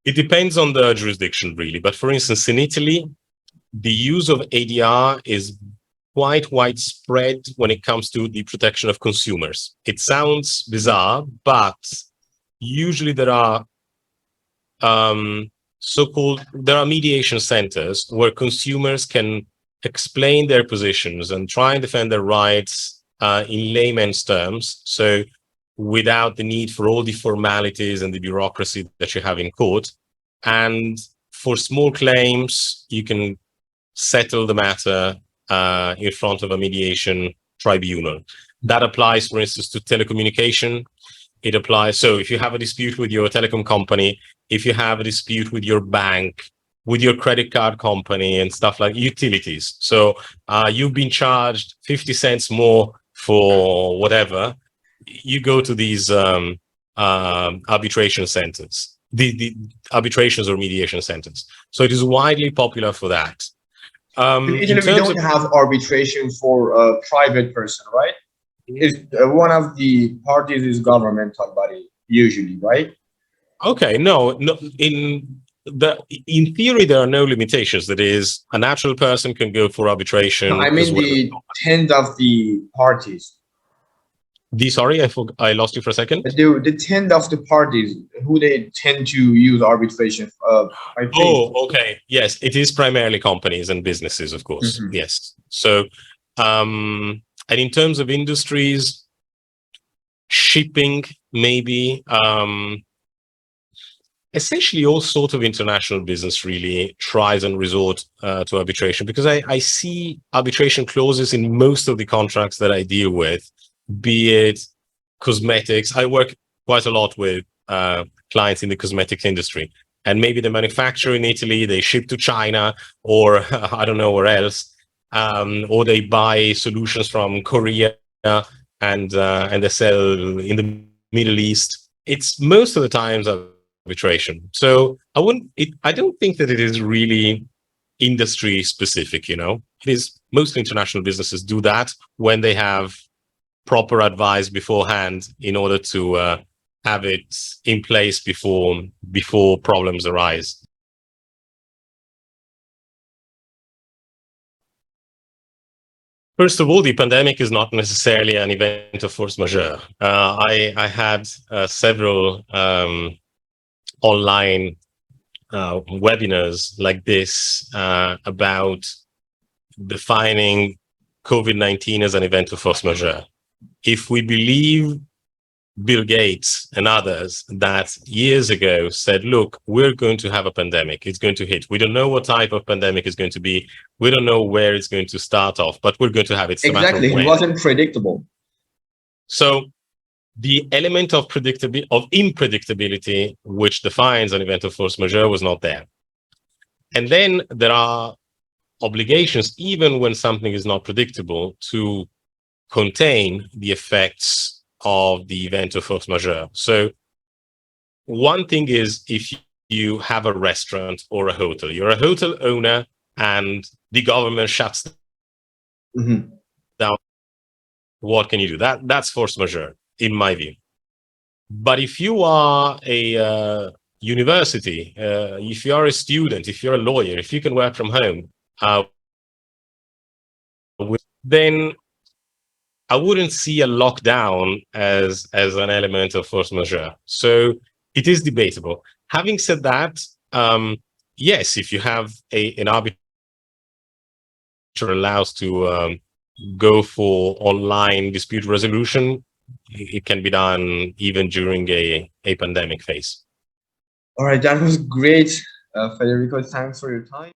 It depends on the jurisdiction, really. But for instance, in Italy, the use of ADR is quite widespread when it comes to the protection of consumers. It sounds bizarre, but usually there are there are mediation centers where consumers can explain their positions and try and defend their rights in layman's terms. So without the need for all the formalities and the bureaucracy that you have in court. And for small claims, you can settle the matter in front of a mediation tribunal. That applies, for instance, to telecommunication. It applies. So if you have a dispute with your telecom company, if you have a dispute with your bank, with your credit card company and stuff like utilities. So you've been charged 50 cents more for whatever, you go to these arbitration centers, the arbitrations or mediation centers. So it is widely popular for that. In Italy, we don't have arbitration for a private person, right? Is one of the parties is governmental body usually, right? Okay, no. In theory there are no limitations. That is, a natural person can go for arbitration. I mean the tend of the parties. Sorry, I lost you for a second. The tend of the parties who they tend to use arbitration. I think. Oh, okay. Yes, it is primarily companies and businesses, of course. Mm-hmm. Yes. So, and in terms of industries, shipping, maybe, essentially all sorts of international business really tries and resort to arbitration, because I see arbitration clauses in most of the contracts that I deal with, be it cosmetics. I work quite a lot with clients in the cosmetics industry, and maybe the manufacturer in Italy, they ship to China or I don't know where else, or they buy solutions from Korea and they sell in the Middle East. It's most of the times arbitration. So I don't think that it is really industry specific, you know. It is mostly international businesses do that when they have proper advice beforehand in order to have it in place before problems arise. First of all, the pandemic is not necessarily an event of force majeure. I had several online webinars like this about defining COVID-19 as an event of force majeure. If we believe Bill Gates and others that years ago said, look, we're going to have a pandemic, it's going to hit. We don't know what type of pandemic it's going to be. We don't know where it's going to start off, but we're going to have it. Exactly, it wasn't predictable. So the element of unpredictability, which defines an event of force majeure, was not there. And then there are obligations, even when something is not predictable, to contain the effects of the event of force majeure. So one thing is, if you have a restaurant or a hotel, you're a hotel owner and the government shuts down, what can you do? That's force majeure, in my view. But if you are a university, if you are a student, if you're a lawyer, if you can work from home, then I wouldn't see a lockdown as an element of force majeure. So it is debatable. Having said that, yes, if you have an arbitrator allows to go for online dispute resolution, it can be done even during a pandemic phase. All right, that was great, Federico. Thanks for your time.